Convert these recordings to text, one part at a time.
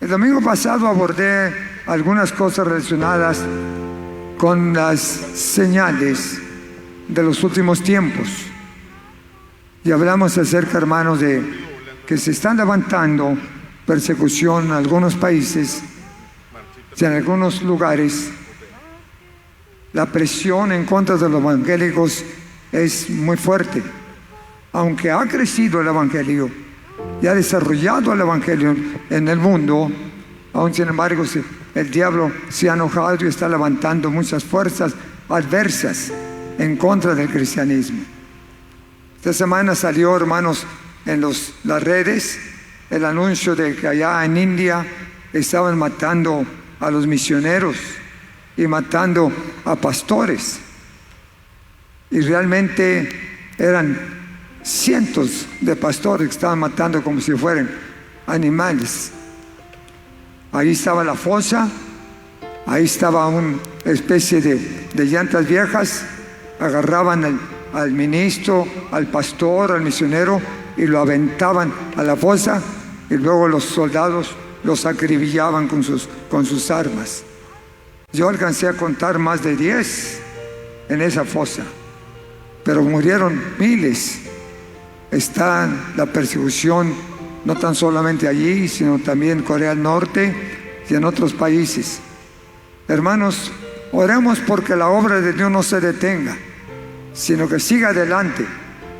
El domingo pasado abordé algunas cosas relacionadas con las señales de los últimos tiempos. Y hablamos acerca, hermanos, de que se están levantando persecución en algunos países y en algunos lugares. La presión en contra de los evangélicos es muy fuerte. Aunque ha crecido el evangelio y ha desarrollado el evangelio en el mundo, aún sin embargo el diablo se ha enojado y está levantando muchas fuerzas adversas en contra del cristianismo. Esta semana salió, hermanos, en las redes el anuncio de que allá en India estaban matando a los misioneros y matando a pastores, y realmente eran cientos de pastores que estaban matando como si fueran animales. Ahí estaba la fosa, ahí estaba una especie de llantas viejas. Agarraban al ministro, al pastor, al misionero y lo aventaban a la fosa, y luego los soldados los acribillaban con sus armas. Yo alcancé a contar más de 10 en esa fosa, pero murieron miles. Está la persecución no tan solamente allí, sino también en Corea del Norte y en otros países. Hermanos, oremos porque la obra de Dios no se detenga, sino que siga adelante,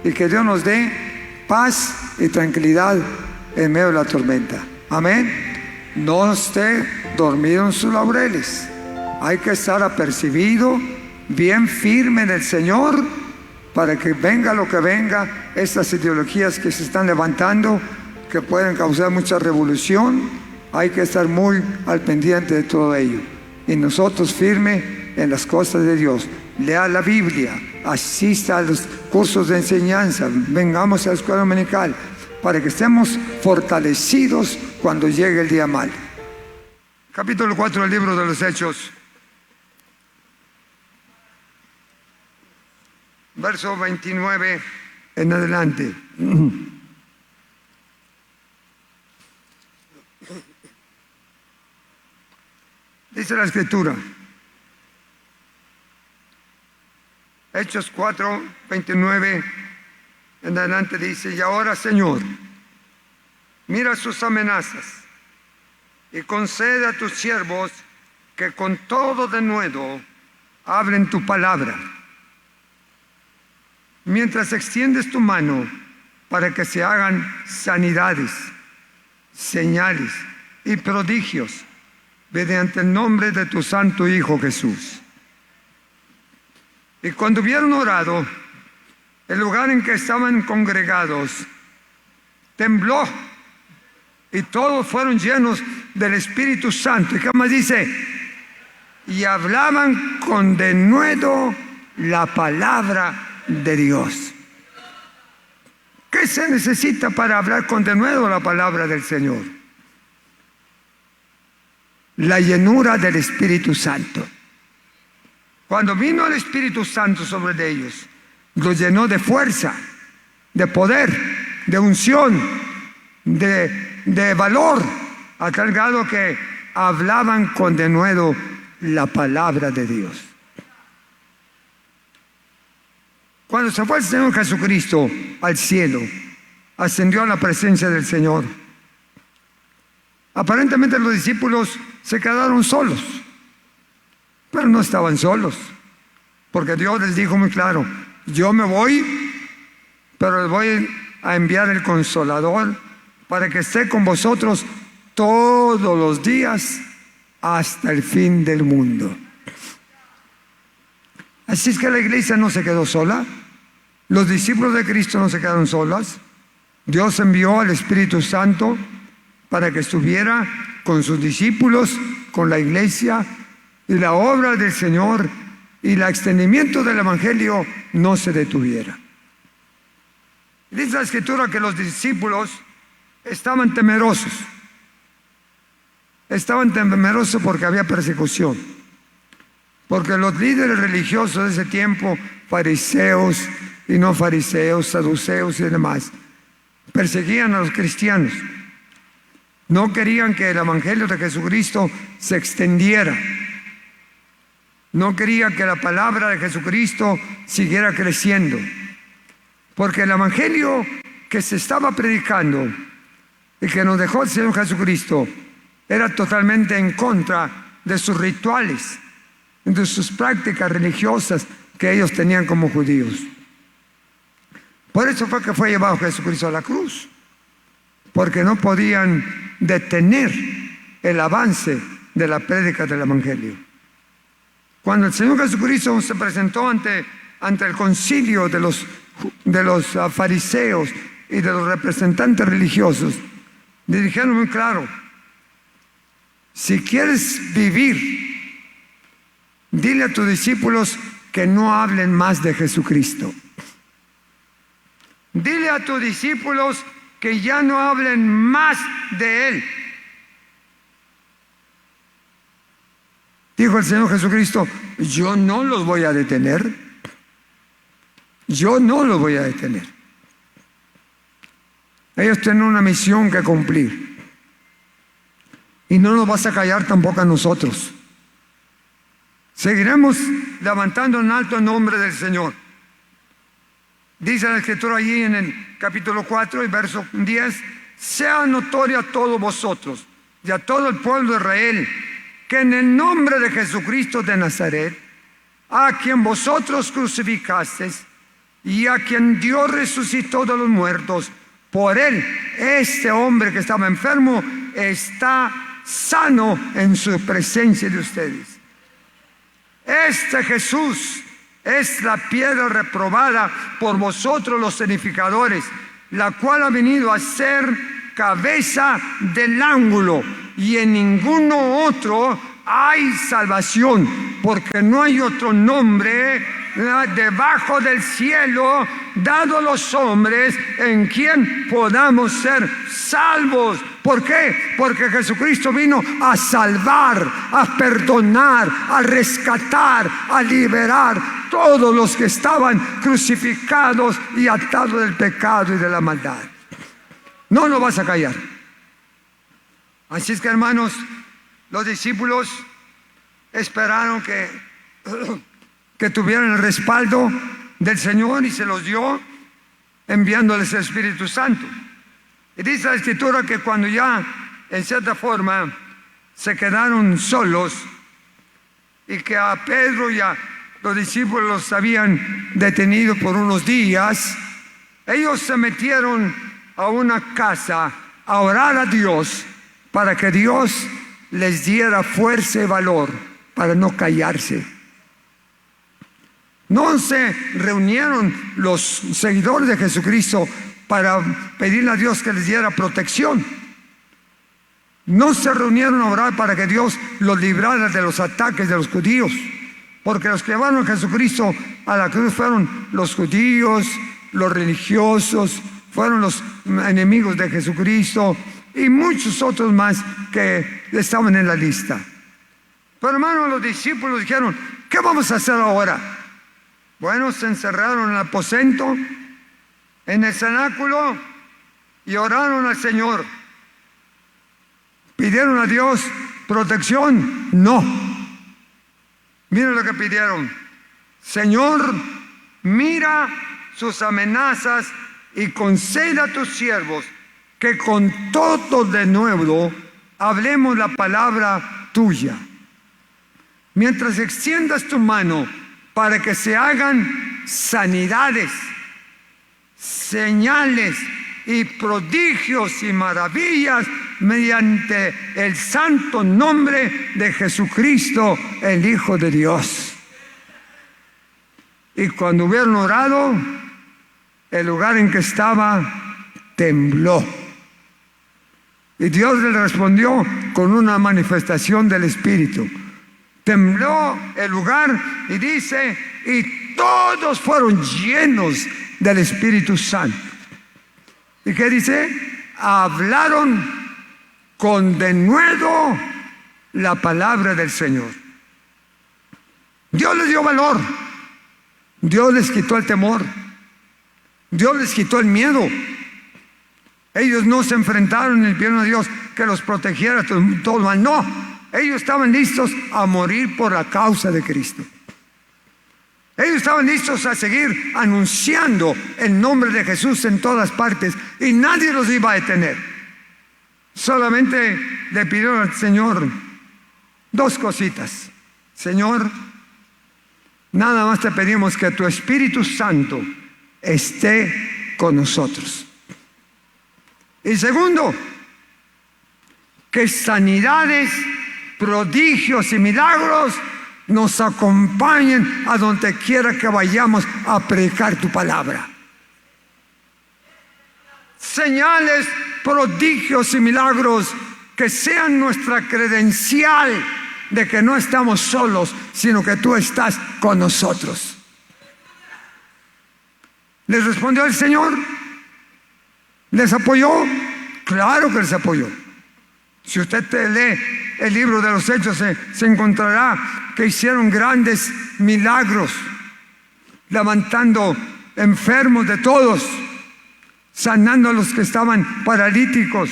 y que Dios nos dé paz y tranquilidad en medio de la tormenta. Amén. No esté dormido en sus laureles. Hay que estar apercibido, bien firme en el Señor, para que venga lo que venga, estas ideologías que se están levantando, que pueden causar mucha revolución. Hay que estar muy al pendiente de todo ello, y nosotros firme en las cosas de Dios. Lea la Biblia, asista a los cursos de enseñanza, vengamos a la escuela dominical, para que estemos fortalecidos cuando llegue el día mal. Capítulo 4 del libro de los Hechos, verso 29 en adelante. Dice la Escritura, Hechos 4, 29 en adelante, dice: y ahora, Señor, mira sus amenazas y concede a tus siervos que con todo denuedo hablen tu palabra, mientras extiendes tu mano para que se hagan sanidades, señales y prodigios mediante el nombre de tu santo Hijo Jesús. Y cuando hubieron orado, el lugar en que estaban congregados tembló, y todos fueron llenos del Espíritu Santo. ¿Y qué más dice? Y hablaban con denuedo la palabra de Dios. ¿Qué se necesita para hablar con denuedo la palabra del Señor? La llenura del Espíritu Santo. Cuando vino el Espíritu Santo sobre ellos, los llenó de fuerza, de poder, de unción, de valor, a tal grado que hablaban con denuedo la palabra de Dios. Cuando se fue el Señor Jesucristo al cielo, ascendió a la presencia del Señor, aparentemente los discípulos se quedaron solos, pero no estaban solos, porque Dios les dijo muy claro: yo me voy, pero les voy a enviar el Consolador para que esté con vosotros todos los días hasta el fin del mundo. Así es que la iglesia no se quedó sola, los discípulos de Cristo no se quedaron solas. Dios envió al Espíritu Santo para que estuviera con sus discípulos, con la iglesia, y la obra del Señor y el extendimiento del Evangelio no se detuviera. Dice la Escritura que los discípulos estaban temerosos. Estaban temerosos porque había persecución. Porque los líderes religiosos de ese tiempo, fariseos y no fariseos, saduceos y demás, perseguían a los cristianos. No querían que el evangelio de Jesucristo se extendiera. No querían que la palabra de Jesucristo siguiera creciendo. Porque el evangelio que se estaba predicando y que nos dejó el Señor Jesucristo era totalmente en contra de sus rituales, de sus prácticas religiosas que ellos tenían como judíos. Por eso fue que fue llevado Jesucristo a la cruz, porque no podían detener el avance de la prédica del evangelio. Cuando el Señor Jesucristo se presentó ante el concilio de los fariseos y de los representantes religiosos, le dijeron muy claro: si quieres vivir, dile a tus discípulos que no hablen más de Jesucristo. Dile a tus discípulos que ya no hablen más de Él. Dijo el Señor Jesucristo: yo no los voy a detener. Yo no los voy a detener. Ellos tienen una misión que cumplir. Y no nos vas a callar tampoco a nosotros. Seguiremos levantando en alto el nombre del Señor. Dice la Escritura allí en el capítulo 4 y verso 10: sea notorio a todos vosotros y a todo el pueblo de Israel que en el nombre de Jesucristo de Nazaret, a quien vosotros crucificasteis y a quien Dios resucitó de los muertos, por él, este hombre que estaba enfermo está sano en su presencia de ustedes. Este Jesús es la piedra reprobada por vosotros los edificadores, la cual ha venido a ser cabeza del ángulo, y en ninguno otro hay salvación, porque no hay otro nombre debajo del cielo dado a los hombres en quien podamos ser salvos. ¿Por qué? Porque Jesucristo vino a salvar, a perdonar, a rescatar, a liberar todos los que estaban crucificados y atados del pecado y de la maldad. No nos vas a callar. Así es que, hermanos, los discípulos esperaron que tuvieran el respaldo del Señor, y se los dio enviándoles el Espíritu Santo. Y dice la Escritura que cuando ya en cierta forma se quedaron solos y que a Pedro y a los discípulos los habían detenido por unos días, ellos se metieron a una casa a orar a Dios para que Dios les diera fuerza y valor para no callarse. No se reunieron los seguidores de Jesucristo para pedirle a Dios que les diera protección. No se reunieron a orar para que Dios los librara de los ataques de los judíos, porque los que llevaron a Jesucristo a la cruz fueron los judíos, los religiosos, fueron los enemigos de Jesucristo y muchos otros más que estaban en la lista. Pero, hermanos, los discípulos dijeron: ¿qué vamos a hacer ahora? Bueno, se encerraron en el aposento, en el cenáculo, y oraron al Señor. ¿Pidieron a Dios protección? No. Miren lo que pidieron: Señor, mira sus amenazas y conceda a tus siervos que con todo de nuevo hablemos la palabra tuya. Mientras extiendas tu mano para que se hagan sanidades, señales y prodigios y maravillas mediante el santo nombre de Jesucristo, el Hijo de Dios. Y cuando hubieron orado, el lugar en que estaba tembló. Y Dios le respondió con una manifestación del Espíritu. Tembló el lugar y dice: y todos fueron llenos del Espíritu Santo. ¿Y qué dice? Hablaron con denuedo la palabra del Señor. Dios les dio valor. Dios les quitó el temor. Dios les quitó el miedo. Ellos no se enfrentaron y le pidieron a Dios que los protegiera de todo el mal. No, ellos estaban listos a morir por la causa de Cristo. Ellos estaban listos a seguir anunciando el nombre de Jesús en todas partes y nadie los iba a detener. Solamente le pidieron al Señor dos cositas. Señor, nada más te pedimos que tu Espíritu Santo esté con nosotros. Y segundo, que sanidades, prodigios y milagros nos acompañen a donde quiera que vayamos a predicar tu palabra. Señales, prodigios y milagros que sean nuestra credencial de que no estamos solos, sino que tú estás con nosotros. ¿Les respondió el Señor? ¿Les apoyó? Claro que les apoyó. Si usted lee el libro de los Hechos, se encontrará que hicieron grandes milagros, levantando enfermos de todos, sanando a los que estaban paralíticos,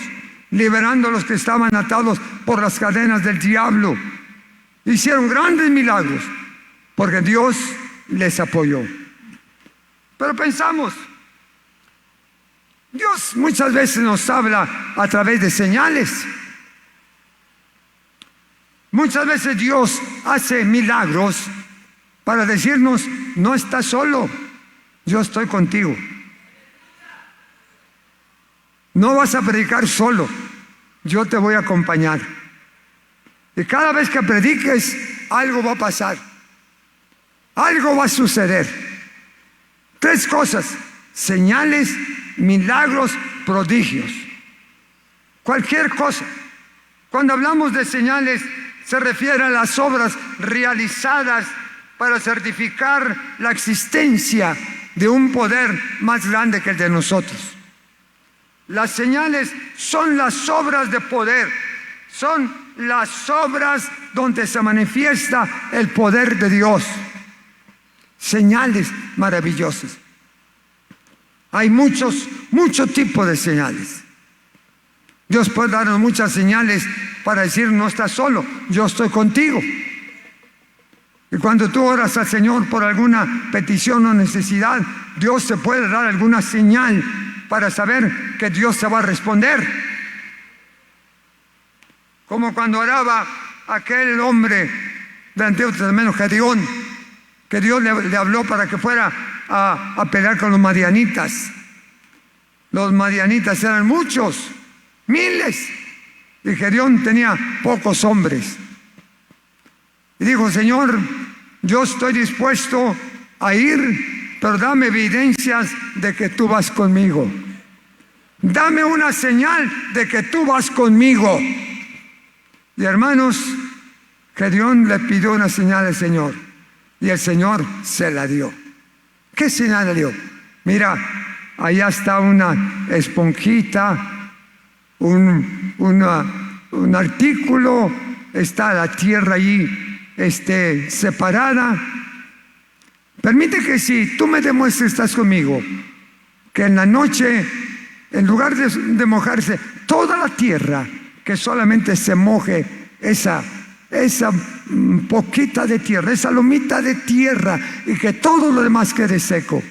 liberando a los que estaban atados por las cadenas del diablo. Hicieron grandes milagros porque Dios les apoyó. Pero pensamos, Dios muchas veces nos habla a través de señales. Muchas veces Dios hace milagros para decirnos, no estás solo, yo estoy contigo. No vas a predicar solo, yo te voy a acompañar. Y cada vez que prediques, algo va a pasar. Algo va a suceder. 3 cosas: señales, milagros, prodigios. Cualquier cosa. Cuando hablamos de señales, se refiere a las obras realizadas para certificar la existencia de un poder más grande que el de nosotros. Las señales son las obras de poder, son las obras donde se manifiesta el poder de Dios. Señales maravillosas. Hay muchos tipos de señales. Dios puede darnos muchas señales para decir, no estás solo, yo estoy contigo. Y cuando tú oras al Señor por alguna petición o necesidad, Dios te puede dar alguna señal para saber que Dios te va a responder. Como cuando oraba aquel hombre del Antiguo Testamento, Gedeón, que Dios le habló para que fuera a pelear con los madianitas. Los madianitas eran muchos, miles, y Gedeón tenía pocos hombres. Y dijo, Señor, yo estoy dispuesto a ir, pero dame evidencias de que tú vas conmigo. Dame una señal de que tú vas conmigo. Y hermanos, Gedeón le pidió una señal al Señor, y el Señor se la dio. ¿Qué señal le dio? Mira, allá está una esponjita, un artículo, está la tierra allí separada. Permite que si tú me demuestres que estás conmigo, que en la noche, en lugar de mojarse toda la tierra, que solamente se moje esa poquita de tierra, esa lomita de tierra, y que todo lo demás quede seco.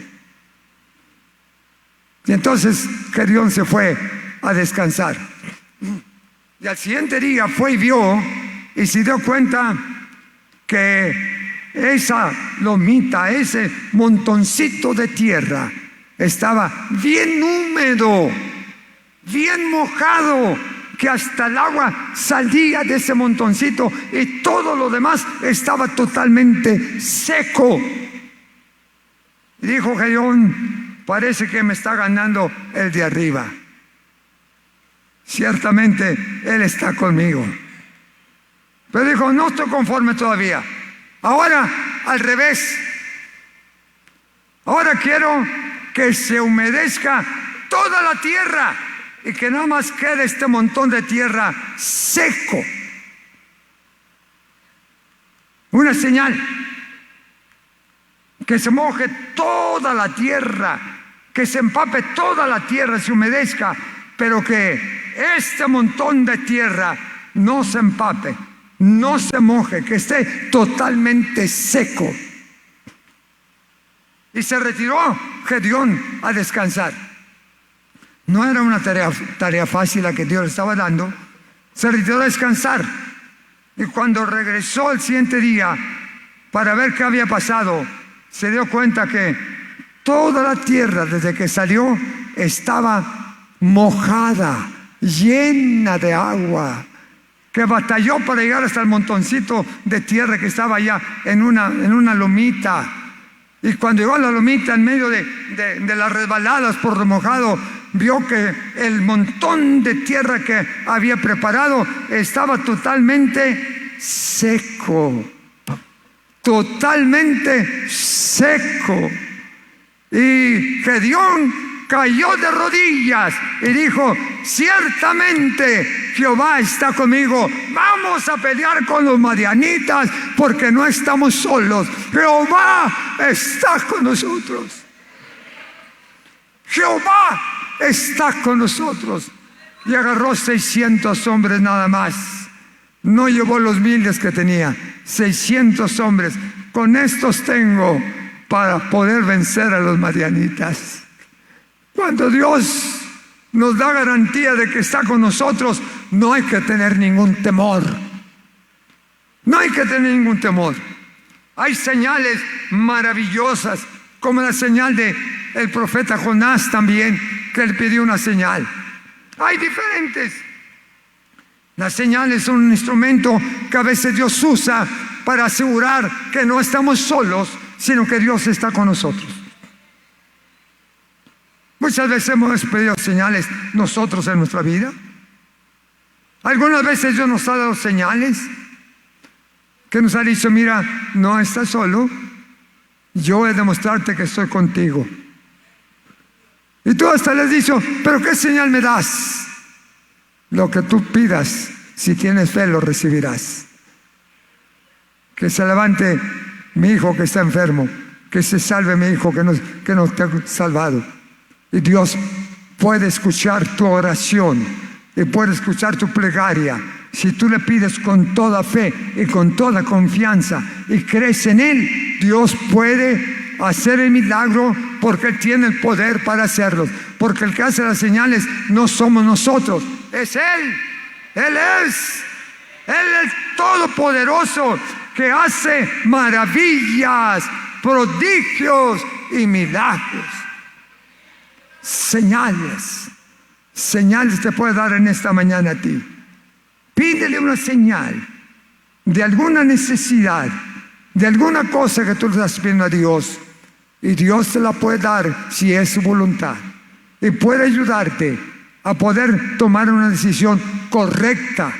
Y entonces Gedeón se fue a descansar. Y al siguiente día fue y vio, y se dio cuenta que esa lomita, ese montoncito de tierra, estaba bien húmedo, bien mojado, que hasta el agua salía de ese montoncito y todo lo demás estaba totalmente seco. Y dijo Gedeón, parece que me está ganando el de arriba. Ciertamente Él está conmigo. Pero dijo, no estoy conforme todavía. Ahora al revés. Ahora quiero que se humedezca toda la tierra y que nada más quede este montón de tierra seco. Una señal. Que se moje toda la tierra, que se empape toda la tierra, se humedezca, pero que este montón de tierra no se empape, no se moje, que esté totalmente seco. Y se retiró Gedeón a descansar. No era una tarea fácil la que Dios le estaba dando. Se retiró a descansar. Y cuando regresó el siguiente día para ver qué había pasado, se dio cuenta que toda la tierra desde que salió estaba mojada, llena de agua, que batalló para llegar hasta el montoncito de tierra que estaba allá en una lomita. Y cuando llegó a la lomita, en medio de las resbaladas por lo mojado, vio que el montón de tierra que había preparado estaba totalmente seco. Totalmente seco. Y Gedeón cayó de rodillas y dijo: ciertamente Jehová está conmigo, vamos a pelear con los madianitas porque no estamos solos, Jehová está con nosotros. Jehová está con nosotros. Y agarró 600 hombres nada más. No llevó los miles que tenía, 600 hombres. Con estos tengo para poder vencer a los madianitas. Cuando Dios nos da garantía de que está con nosotros, no hay que tener ningún temor. No hay que tener ningún temor. Hay señales maravillosas, como la señal del profeta Jonás también, que le pidió una señal. Hay diferentes. Las señales son un instrumento que a veces Dios usa para asegurar que no estamos solos, sino que Dios está con nosotros. Muchas veces hemos pedido señales nosotros en nuestra vida. Algunas veces Dios nos ha dado señales que nos ha dicho: mira, no estás solo, yo voy a demostrarte que estoy contigo. Y tú hasta le has dicho: pero ¿qué señal me das? Lo que tú pidas, si tienes fe, lo recibirás. Que se levante mi hijo que está enfermo, que se salve mi hijo que no te ha salvado. Y Dios puede escuchar tu oración y puede escuchar tu plegaria. Si tú le pides con toda fe y con toda confianza y crees en Él, Dios puede hacer el milagro, porque Él tiene el poder para hacerlo. Porque el que hace las señales no somos nosotros, es Él. Él es el Todopoderoso, que hace maravillas, prodigios y milagros. Señales te puede dar en esta mañana a ti. Pídele una señal de alguna necesidad, de alguna cosa que tú le estás pidiendo a Dios, y Dios te la puede dar si es su voluntad, y puede ayudarte a poder tomar una decisión correcta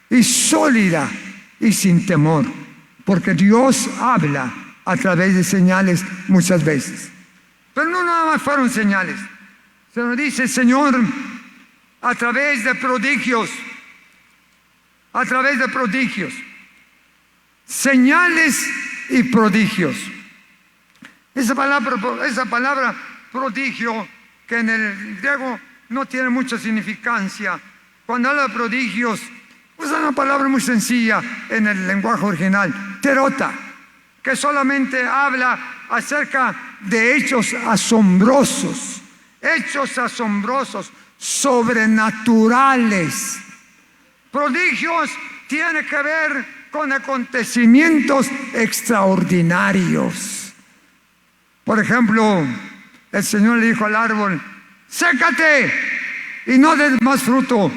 y sólida y sin temor, porque Dios habla a través de señales muchas veces. Pero no nada más fueron señales. Se nos dice, Señor, a través de prodigios, señales y prodigios. Esa palabra prodigio, que en el griego no tiene mucha significancia. Cuando habla de prodigios, usa una palabra muy sencilla en el lenguaje original, terota, que solamente habla acerca de hechos asombrosos, sobrenaturales. Prodigios tiene que ver con acontecimientos extraordinarios. Por ejemplo, el Señor le dijo al árbol: sécate y no des más fruto.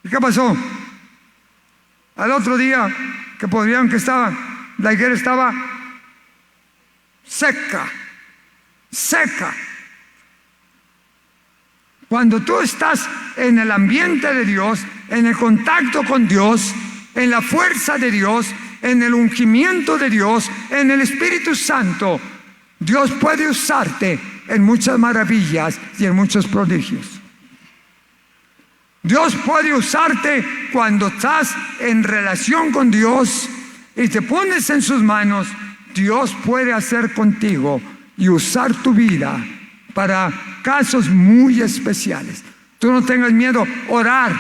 ¿Y qué pasó? Al otro día que podrían que la higuera estaba seca. Cuando tú estás en el ambiente de Dios, en el contacto con Dios, en la fuerza de Dios, en el ungimiento de Dios, en el Espíritu Santo, Dios puede usarte en muchas maravillas y en muchos prodigios. Dios puede usarte cuando estás en relación con Dios y te pones en sus manos. Dios puede hacer contigo y usar tu vida para casos muy especiales. Tú no tengas miedo a orar,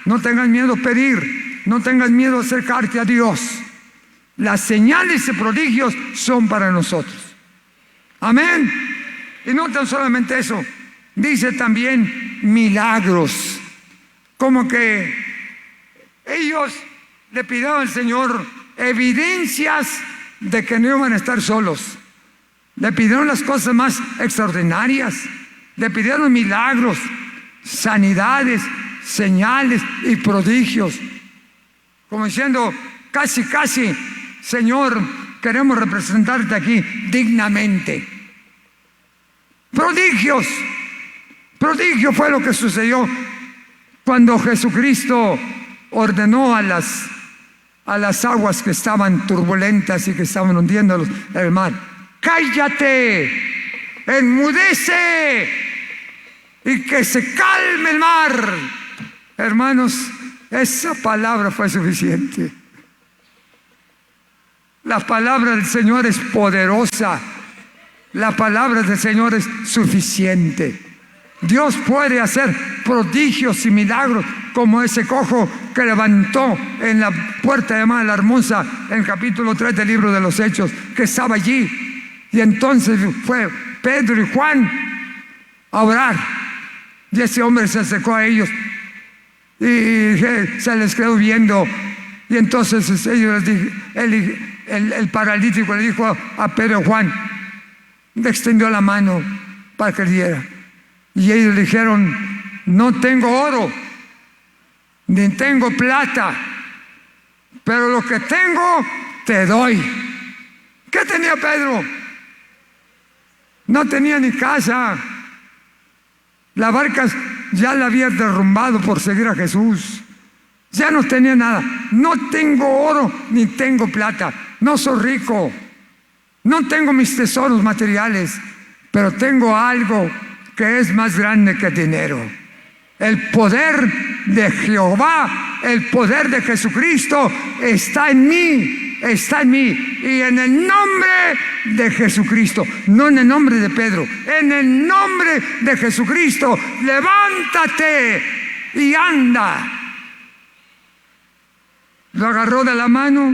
no tengas miedo a pedir, no tengas miedo a acercarte a Dios. Las señales y prodigios son para nosotros. Amén. Y no tan solamente eso, dice también milagros. Como que ellos le pidieron al Señor evidencias de que no iban a estar solos. Le pidieron las cosas más extraordinarias. Le pidieron milagros, sanidades, señales y prodigios. Como diciendo, casi, Señor, queremos representarte aquí dignamente. Prodigios. Prodigio fue lo que sucedió cuando Jesucristo ordenó a las aguas que estaban turbulentas y que estaban hundiendo el mar: cállate, enmudece y que se calme el mar. Hermanos, esa palabra fue suficiente. La palabra del Señor es poderosa. La palabra del Señor es suficiente. Dios puede hacer prodigios y milagros como ese cojo que levantó en la puerta de la Hermosa en el capítulo 3 del libro de los Hechos, que estaba allí. Y entonces fue Pedro y Juan a orar. Y ese hombre se acercó a ellos y se les quedó viendo. Y entonces ellos les dijo, el paralítico le dijo a Pedro y Juan, le extendió la mano para que le diera. Y ellos le dijeron: no tengo oro, ni tengo plata, pero lo que tengo te doy. ¿Qué tenía Pedro? No tenía ni casa. La barca ya la había derrumbado por seguir a Jesús. Ya no tenía nada. No tengo oro ni tengo plata. No soy rico. No tengo mis tesoros materiales, pero tengo algo que es más grande que dinero. El poder de Jehová, el poder de Jesucristo está en mí, está en mí. Y en el nombre de Jesucristo, no en el nombre de Pedro, en el nombre de Jesucristo, levántate y anda. Lo agarró de la mano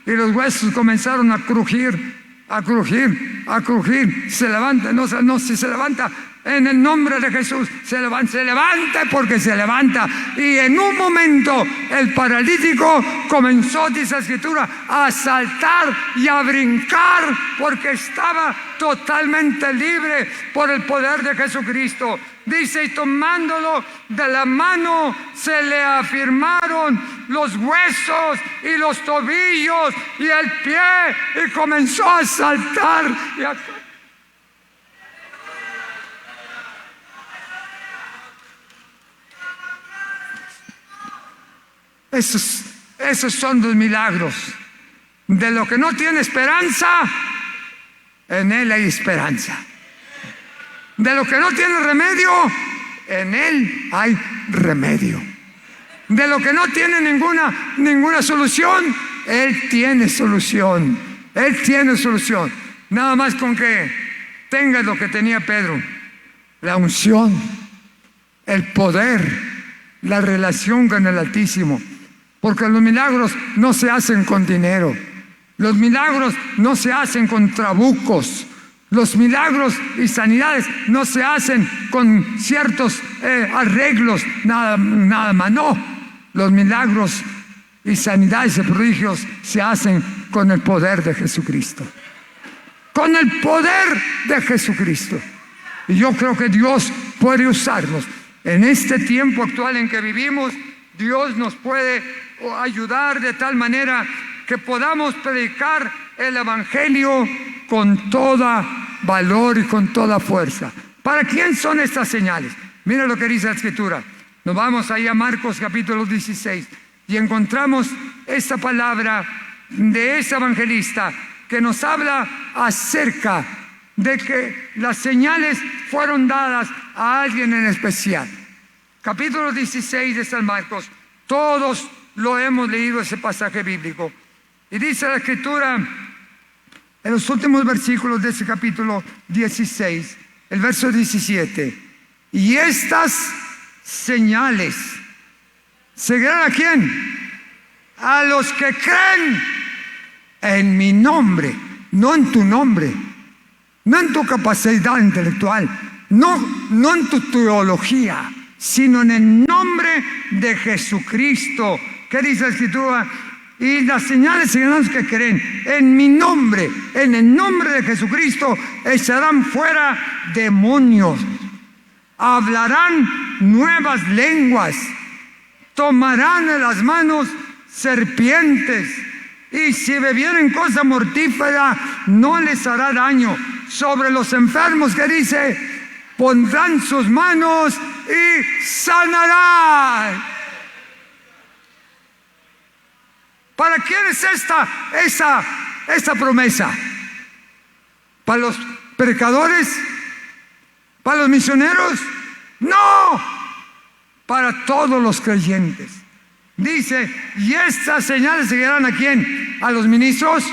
y los huesos comenzaron a crujir, a crujir, a crujir. Se levanta, si se levanta. En el nombre de Jesús, se levanta porque se levanta. Y en un momento el paralítico comenzó, dice la Escritura, a saltar y a brincar, porque estaba totalmente libre por el poder de Jesucristo. Dice, y tomándolo de la mano, se le afirmaron los huesos y los tobillos y el pie, y comenzó a saltar y a... Esos son los milagros. De lo que no tiene esperanza, en Él hay esperanza. De lo que no tiene remedio, en Él hay remedio. De lo que no tiene ninguna solución, Él tiene solución. Él tiene solución. Nada más con que tenga lo que tenía Pedro: la unción, el poder, la relación con el Altísimo. Porque los milagros no se hacen con dinero. Los milagros no se hacen con trabucos. Los milagros y sanidades no se hacen con ciertos arreglos, nada más. No, los milagros y sanidades y prodigios se hacen con el poder de Jesucristo. Con el poder de Jesucristo. Y yo creo que Dios puede usarnos. En este tiempo actual en que vivimos, Dios nos puede ayudar de tal manera que podamos predicar el Evangelio con toda valor y con toda fuerza. ¿Para quién son estas señales? Mira lo que dice la Escritura. Nos vamos ahí a Marcos capítulo 16 y encontramos esta palabra de ese evangelista que nos habla acerca de que las señales fueron dadas a alguien en especial. Capítulo 16 de San Marcos. Todos lo hemos leído, ese pasaje bíblico. Y dice la Escritura en los últimos versículos de ese capítulo 16, el verso 17: y estas señales seguirán ¿a quién? A los que creen en mi nombre, no en tu nombre, no en tu capacidad intelectual, no en tu teología, sino en el nombre de Jesucristo. ¿Qué dice la Escritura? Y las señales seguirán a los que creen en mi nombre, en el nombre de Jesucristo, echarán fuera demonios, hablarán nuevas lenguas, tomarán en las manos serpientes, y si bebieren cosa mortífera no les hará daño. Sobre los enfermos, que dice, pondrán sus manos y sanarán. ¿Para quién es esta promesa? ¿Para los predicadores? ¿Para los misioneros? No, para todos los creyentes. Dice, ¿y estas señales seguirán a quién? ¿A los ministros?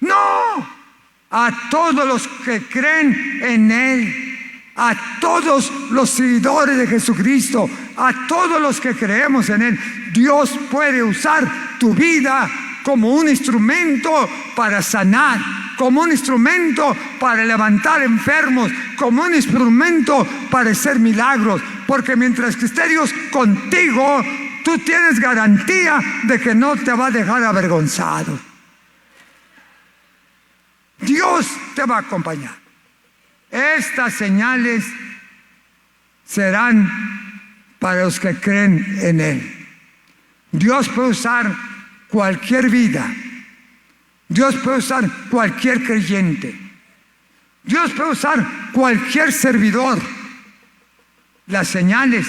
No, a todos los que creen en Él, a todos los seguidores de Jesucristo, a todos los que creemos en Él. Dios puede usar tu vida como un instrumento para sanar, como un instrumento para levantar enfermos, como un instrumento para hacer milagros, porque mientras que esté Dios contigo, tú tienes garantía de que no te va a dejar avergonzado. Dios te va a acompañar. Estas señales serán para los que creen en Él. Dios puede usar cualquier vida. Dios puede usar cualquier creyente. Dios puede usar cualquier servidor. Las señales,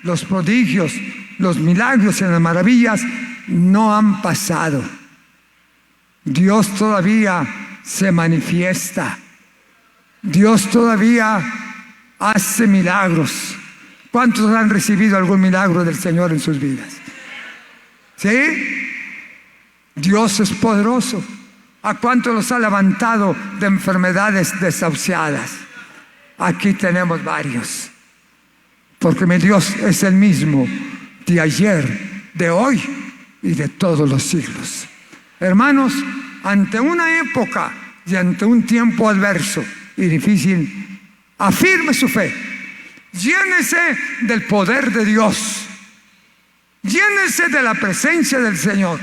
los prodigios, los milagros y las maravillas no han pasado. Dios todavía se manifiesta. Dios todavía hace milagros. ¿Cuántos han recibido algún milagro del Señor en sus vidas? ¿Sí? Dios es poderoso. ¿A cuántos los ha levantado de enfermedades desahuciadas? Aquí tenemos varios. Porque mi Dios es el mismo de ayer, de hoy y de todos los siglos. Hermanos, ante una época y ante un tiempo adverso y difícil, afirme su fe. Llénese del poder de Dios. Llénese de la presencia del Señor.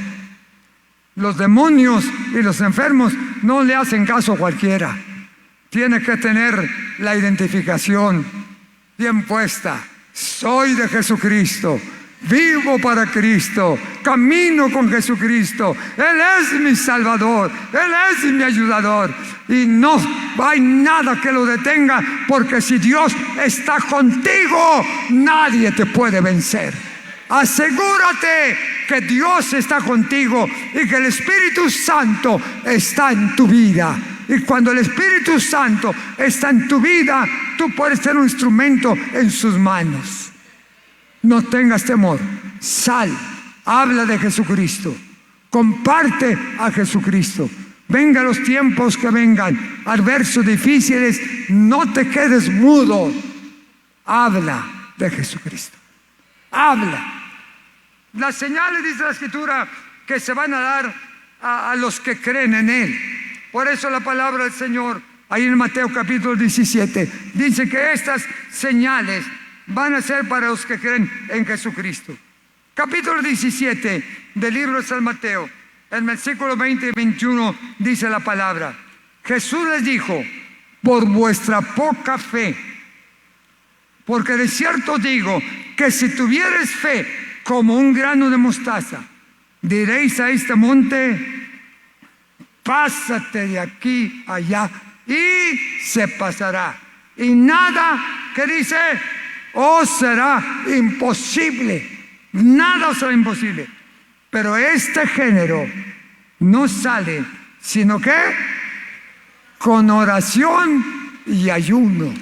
Los demonios y los enfermos no le hacen caso a cualquiera. Tiene que tener la identificación bien puesta. Soy de Jesucristo. Vivo para Cristo, camino con Jesucristo. Él es mi Salvador, Él es mi ayudador. Y no hay nada que lo detenga, porque si Dios está contigo, nadie te puede vencer. Asegúrate que Dios está contigo y que el Espíritu Santo está en tu vida. Y cuando el Espíritu Santo está en tu vida, tú puedes ser un instrumento en sus manos. No tengas temor, sal, habla de Jesucristo, comparte a Jesucristo. Vengan los tiempos que vengan, adversos, difíciles, no te quedes mudo. Habla de Jesucristo, habla. Las señales, dice la Escritura, que se van a dar a los que creen en Él. Por eso la palabra del Señor, ahí en Mateo capítulo 17, dice que estas señales van a ser para los que creen en Jesucristo. Capítulo 17 del libro de San Mateo, en versículos 20 y 21 dice la palabra: Jesús les dijo, por vuestra poca fe, porque de cierto digo que si tuvieres fe como un grano de mostaza, diréis a este monte, pásate de aquí a allá, y se pasará. Y nada, que dice, os será imposible. Nada os será imposible. Pero este género no sale, sino que con oración y ayuno.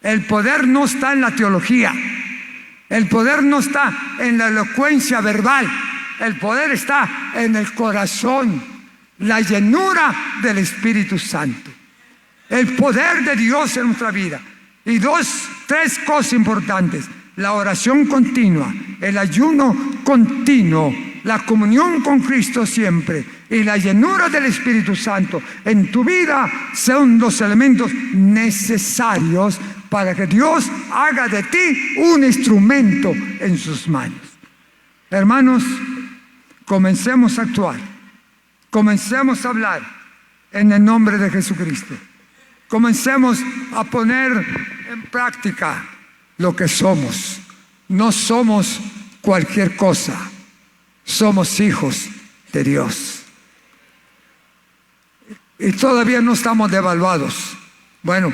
El poder no está en la teología. El poder no está en la elocuencia verbal. El poder está en el corazón, la llenura del Espíritu Santo. El poder de Dios en nuestra vida. Y tres cosas importantes. la oración continua, el ayuno continuo, la comunión con Cristo siempre y la llenura del Espíritu Santo en tu vida son los elementos necesarios para que Dios haga de ti un instrumento en sus manos. Hermanos, comencemos a actuar, comencemos a hablar en el nombre de Jesucristo. Comencemos a poner en práctica lo que somos. No somos cualquier cosa, somos hijos de Dios. Y todavía no estamos devaluados. Bueno,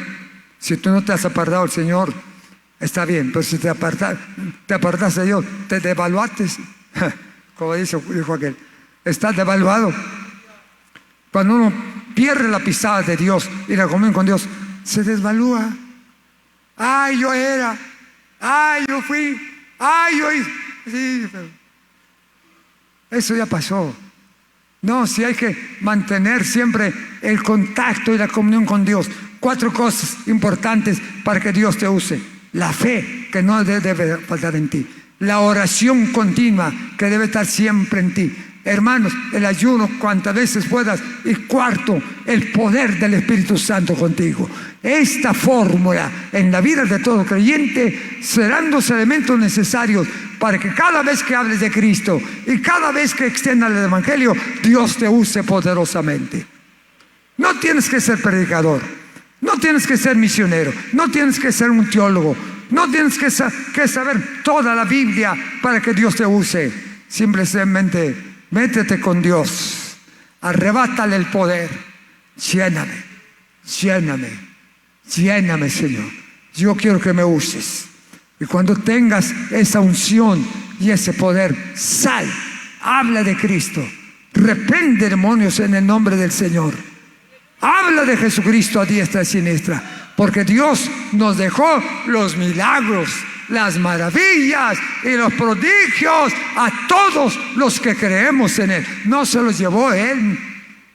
si tú no te has apartado del Señor, está bien, pero si te apartaste de Dios, te devaluaste. Como dijo aquel, estás devaluado. Cuando uno pierde la pisada de Dios y la comunión con Dios, se desvalúa. Ay, yo era. Ay, yo fui. Ay, yo hice. Sí, pero eso ya pasó. No, si hay que mantener siempre el contacto y la comunión con Dios. 4 cosas importantes para que Dios te use. La fe, que no debe faltar en ti. La oración continua, que debe estar siempre en ti. Hermanos, el ayuno cuantas veces puedas. Y 4, el poder del Espíritu Santo contigo. Esta fórmula en la vida de todo creyente serán los elementos necesarios para que cada vez que hables de Cristo y cada vez que extiendas el Evangelio, Dios te use poderosamente. No tienes que ser predicador, no tienes que ser misionero, no tienes que ser un teólogo, no tienes que saber toda la Biblia para que Dios te use. Simplemente métete con Dios, arrebátale el poder. Lléname, lléname, lléname, Señor. Yo quiero que me uses. Y cuando tengas esa unción y ese poder, sal, habla de Cristo, reprende demonios en el nombre del Señor. Habla de Jesucristo a diestra y siniestra, porque Dios nos dejó los milagros, las maravillas y los prodigios a todos los que creemos en Él. No se los llevó Él,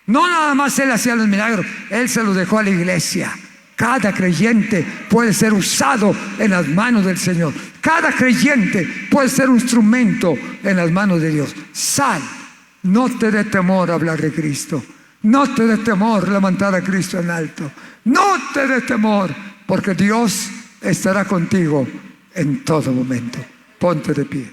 no nada más Él hacía los milagros, Él se los dejó a la iglesia. Cada creyente puede ser usado en las manos del Señor. Cada creyente puede ser un instrumento en las manos de Dios. Sal, no te dé temor hablar de Cristo. No te dé temor levantar a Cristo en alto. No te dé temor, porque Dios estará contigo en todo momento. Ponte de pie.